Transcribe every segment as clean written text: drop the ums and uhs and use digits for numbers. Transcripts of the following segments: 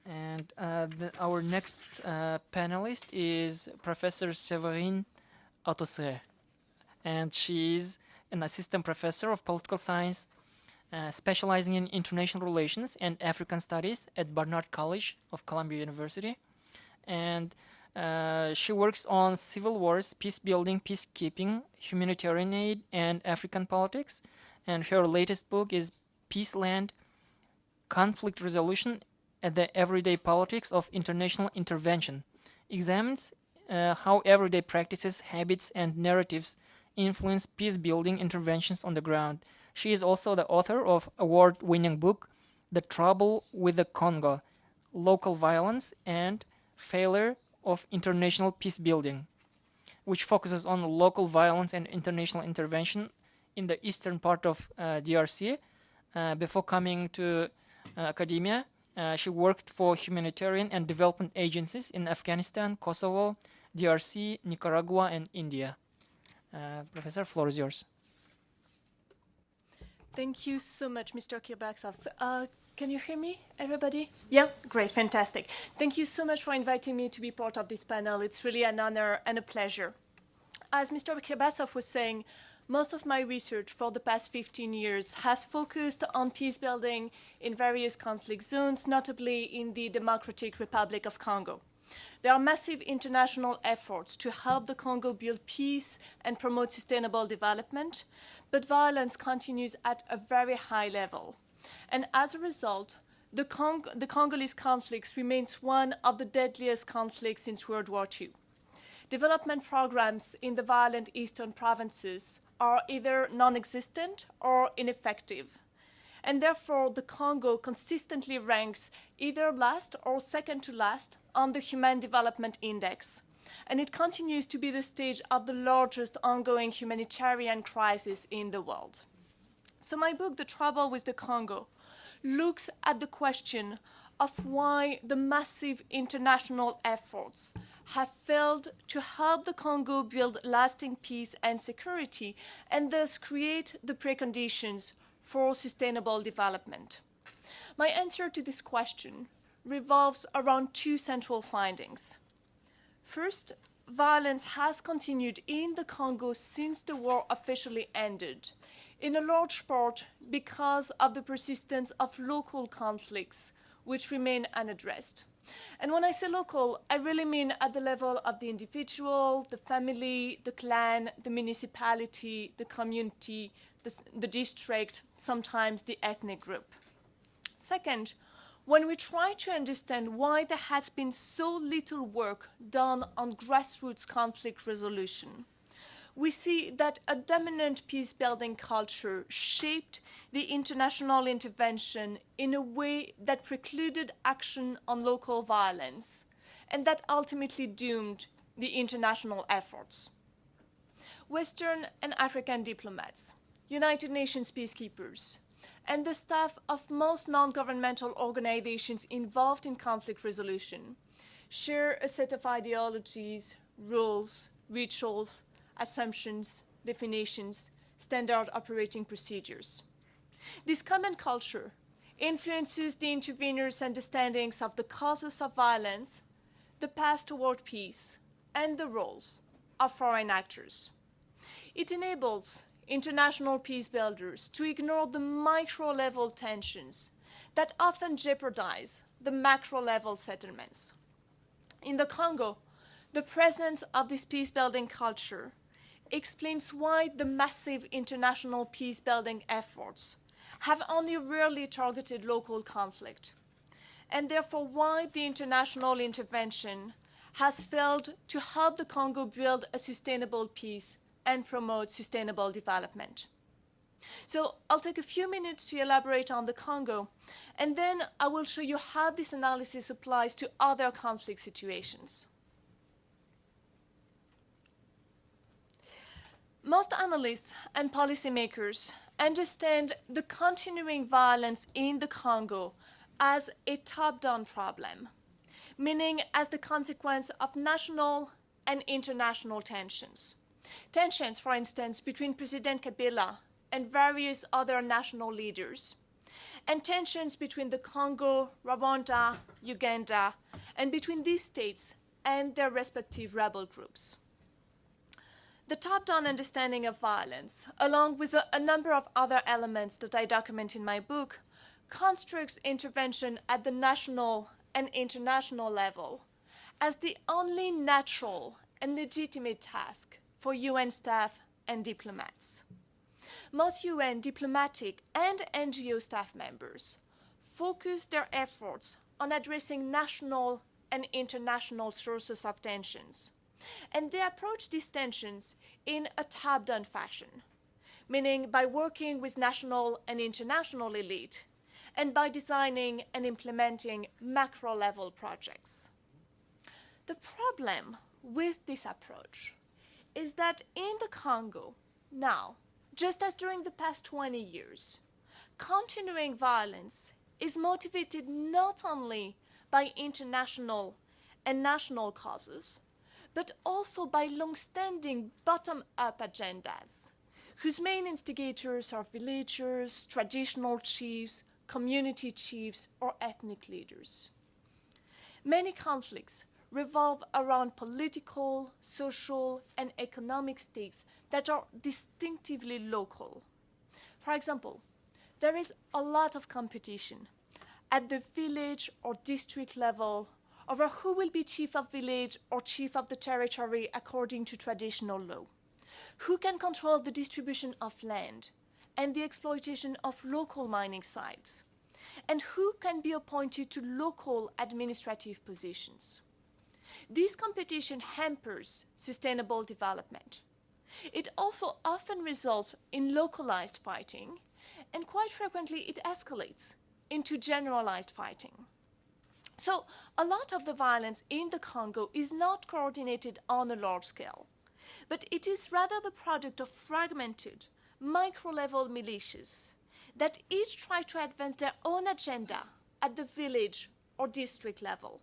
And our next panelist is Professor Séverine Autesserre, and she's an assistant professor of political science, specializing in international relations and African studies at Barnard College of Columbia University. And she works on civil wars, peace building, peacekeeping, humanitarian aid, and African politics. And her latest book is Peaceland, Conflict Resolution at the Everyday Politics of International Intervention. Examines how everyday practices, habits, and narratives influence peace-building interventions on the ground. She is also the author of award-winning book, The Trouble with the Congo, Local Violence and Failure of International Peacebuilding, which focuses on local violence and international intervention in the eastern part of DRC. Before coming to academia, she worked for humanitarian and development agencies in Afghanistan, Kosovo, DRC, Nicaragua, and India. Professor, floor is yours. Thank you so much, Mr. Kirbaksov. Can you hear me, everybody? Yeah, great, fantastic. Thank you so much for inviting me to be part of this panel. It's really an honor and a pleasure. As Mr. Kirbaksov was saying, most of my research for the past 15 years has focused on peace building in various conflict zones, notably in the Democratic Republic of Congo. There are massive international efforts to help the Congo build peace and promote sustainable development, but violence continues at a very high level. And as a result, the Congolese conflicts remains one of the deadliest conflicts since World War II. Development programs in the violent eastern provinces are either non-existent or ineffective. And therefore, the Congo consistently ranks either last or second to last on the Human Development Index. And it continues to be the stage of the largest ongoing humanitarian crisis in the world. So my book, The Trouble with the Congo, looks at the question of why the massive international efforts have failed to help the Congo build lasting peace and security, and thus create the preconditions for sustainable development. My answer to this question revolves around two central findings. First, violence has continued in the Congo since the war officially ended, in a large part because of the persistence of local conflicts which remain unaddressed. And when I say local, I really mean at the level of the individual, the family, the clan, the municipality, the community, the district, sometimes the ethnic group. Second, when we try to understand why there has been so little work done on grassroots conflict resolution, we see that a dominant peace-building culture shaped the international intervention in a way that precluded action on local violence, and that ultimately doomed the international efforts. Western and African diplomats, United Nations peacekeepers, and the staff of most non-governmental organizations involved in conflict resolution share a set of ideologies, rules, rituals, assumptions, definitions, standard operating procedures. This common culture influences the interveners' understandings of the causes of violence, the path toward peace, and the roles of foreign actors. It enables international peace builders to ignore the micro-level tensions that often jeopardize the macro-level settlements. In the Congo, the presence of this peace-building culture explains why the massive international peace-building efforts have only rarely targeted local conflict, and therefore why the international intervention has failed to help the Congo build a sustainable peace and promote sustainable development. So I'll take a few minutes to elaborate on the Congo, and then I will show you how this analysis applies to other conflict situations. Most analysts and policymakers understand the continuing violence in the Congo as a top-down problem, meaning as the consequence of national and international tensions. Tensions, for instance, between President Kabila and various other national leaders. and tensions between the Congo, Rwanda, Uganda, and between these states and their respective rebel groups. The top-down understanding of violence, along with a number of other elements that I document in my book, constructs intervention at the national and international level as the only natural and legitimate task for UN staff and diplomats. Most UN diplomatic and NGO staff members focus their efforts on addressing national and international sources of tensions, and they approach these tensions in a top-down fashion, meaning by working with national and international elite, and by designing and implementing macro-level projects. The problem with this approach is that in the Congo, now, just as during the past 20 years, continuing violence is motivated not only by international and national causes, but also by long-standing bottom-up agendas, whose main instigators are villagers, traditional chiefs, community chiefs, or ethnic leaders. Many conflicts revolve around political, social, and economic stakes that are distinctively local. For example, there is a lot of competition at the village or district level over who will be chief of village or chief of the territory according to traditional law, who can control the distribution of land and the exploitation of local mining sites, and who can be appointed to local administrative positions. This competition hampers sustainable development. It also often results in localized fighting, and quite frequently it escalates into generalized fighting. So a lot of the violence in the Congo is not coordinated on a large scale, but it is rather the product of fragmented, micro-level militias that each try to advance their own agenda at the village or district level.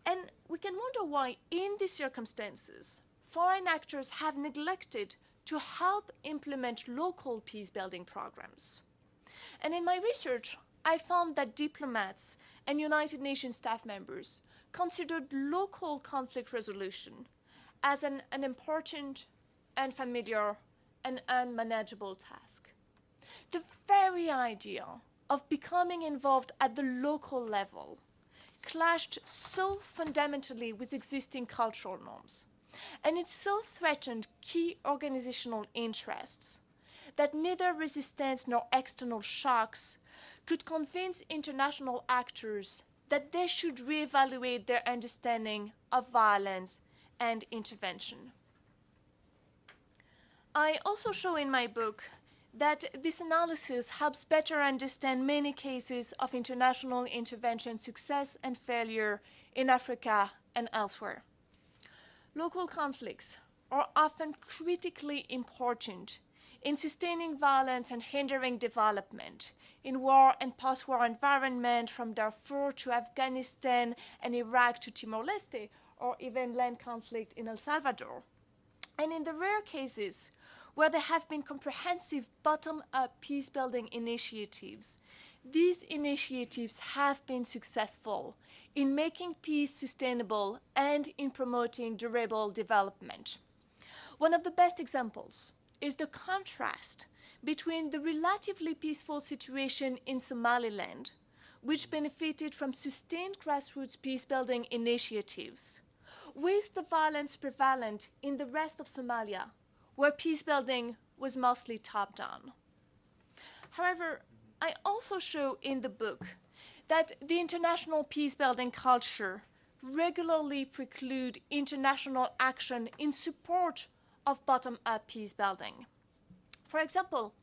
And we can wonder why, in these circumstances, foreign actors have neglected to help implement local peace-building programs. And in my research, I found that diplomats and United Nations staff members considered local conflict resolution as an important, unfamiliar, and unmanageable task. The very idea of becoming involved at the local level clashed so fundamentally with existing cultural norms, and it so threatened key organizational interests that neither resistance nor external shocks could convince international actors that they should reevaluate their understanding of violence and intervention. I also show in my book that this analysis helps better understand many cases of international intervention success and failure in Africa and elsewhere. Local conflicts are often critically important in sustaining violence and hindering development in war and post-war environment, from Darfur to Afghanistan and Iraq to Timor-Leste, or even land conflict in El Salvador. And in the rare cases where there have been comprehensive bottom-up peace-building initiatives, these initiatives have been successful in making peace sustainable and in promoting durable development. One of the best examples is the contrast between the relatively peaceful situation in Somaliland, which benefited from sustained grassroots peace-building initiatives, with the violence prevalent in the rest of Somalia, where peace-building was mostly top-down. However, I also show in the book that the international peace-building culture regularly preclude international action in support of bottom-up peace-building. For example,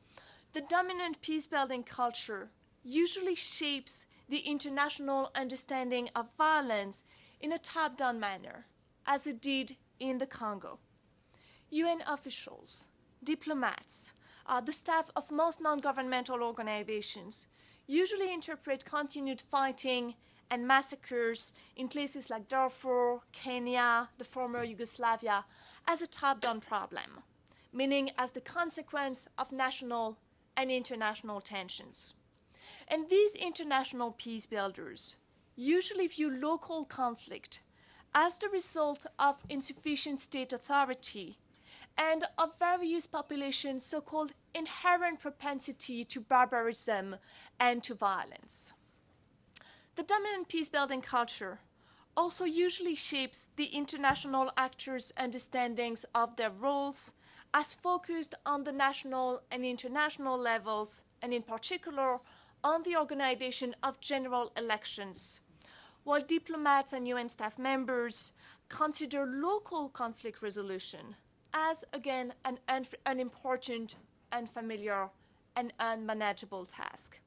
the dominant peace-building culture usually shapes the international understanding of violence in a top-down manner, as it did in the Congo. UN officials, diplomats, the staff of most non-governmental organizations usually interpret continued fighting and massacres in places like Darfur, Kenya, the former Yugoslavia, as a top-down problem, meaning as the consequence of national and international tensions. And these international peace builders usually view local conflict as the result of insufficient state authority and of various populations' so-called inherent propensity to barbarism and to violence. The dominant peace-building culture also usually shapes the international actors' understandings of their roles as focused on the national and international levels, and in particular on the organization of general elections, while diplomats and UN staff members consider local conflict resolution as, again, an unimportant, unfamiliar, and unmanageable task.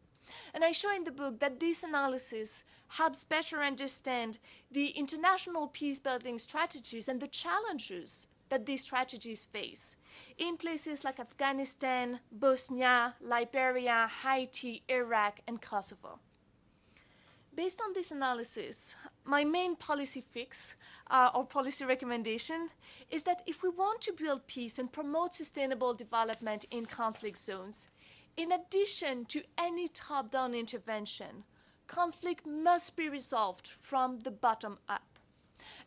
And I show in the book that this analysis helps better understand the international peace-building strategies and the challenges that these strategies face in places like Afghanistan, Bosnia, Liberia, Haiti, Iraq, and Kosovo. Based on this analysis, my main policy fix or policy recommendation is that if we want to build peace and promote sustainable development in conflict zones, in addition to any top-down intervention, conflict must be resolved from the bottom up.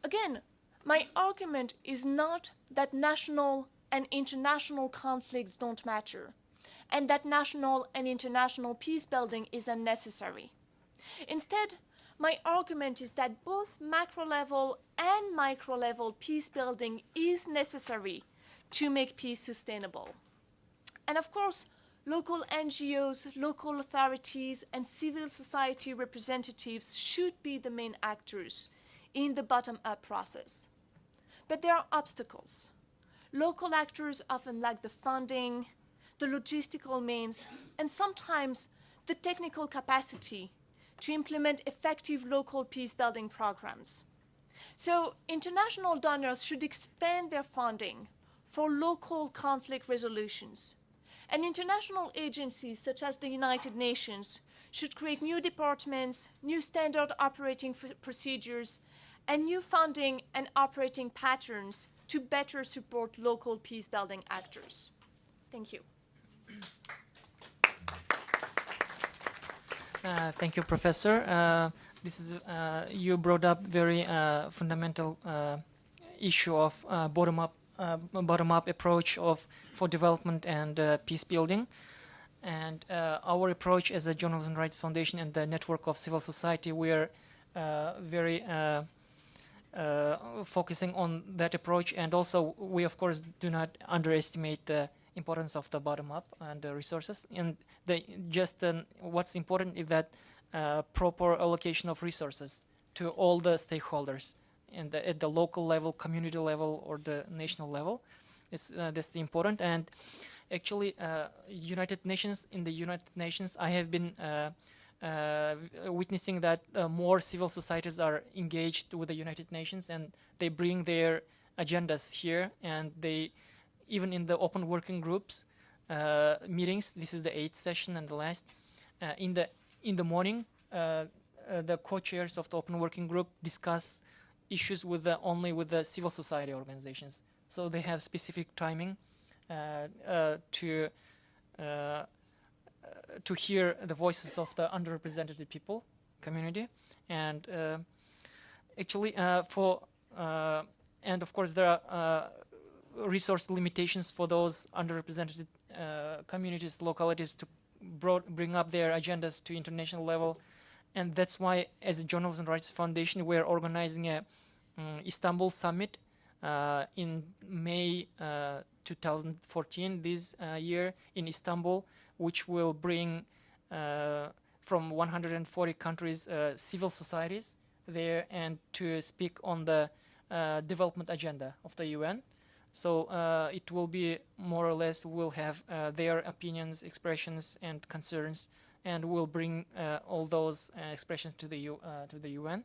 Again, my argument is not that national and international conflicts don't matter, and that national and international peace building is unnecessary. Instead, my argument is that both macro-level and micro-level peace building is necessary to make peace sustainable. And of course, local NGOs, local authorities, and civil society representatives should be the main actors in the bottom-up process. But there are obstacles. Local actors often lack the funding, the logistical means, and sometimes the technical capacity to implement effective local peace-building programs. So international donors should expand their funding for local conflict resolutions. And international agencies such as the United Nations should create new departments, new standard operating procedures, and new funding and operating patterns to better support local peace-building actors. Thank you. Thank you, Professor. You brought up very fundamental issue of bottom-up approach for development and peace building, and our approach as a Journalism Rights Foundation and the network of civil society, we're very focusing on that approach, and also we of course do not underestimate the importance of the bottom-up and the resources. And what's important is that proper allocation of resources to all the stakeholders at the local level, community level, or the national level. That's the important. And actually, United Nations, I have been witnessing that more civil societies are engaged with the United Nations, and they bring their agendas here, and they even in the open working groups meetings. This is the 8th session and the last. In the morning, the co-chairs of the open working group discuss issues only with the civil society organizations. So they have specific timing to hear the voices of the underrepresented people community, and actually and of course there are resource limitations for those underrepresented communities, localities to bring up their agendas to international level. And that's why, as a Journalism Rights Foundation, we're organizing a Istanbul summit in May 2014, this year in Istanbul, which will bring from 140 countries civil societies there and to speak on the development agenda of the UN. So it will be more or less, we'll have their opinions, expressions, and concerns, and we'll bring all those expressions to the UN.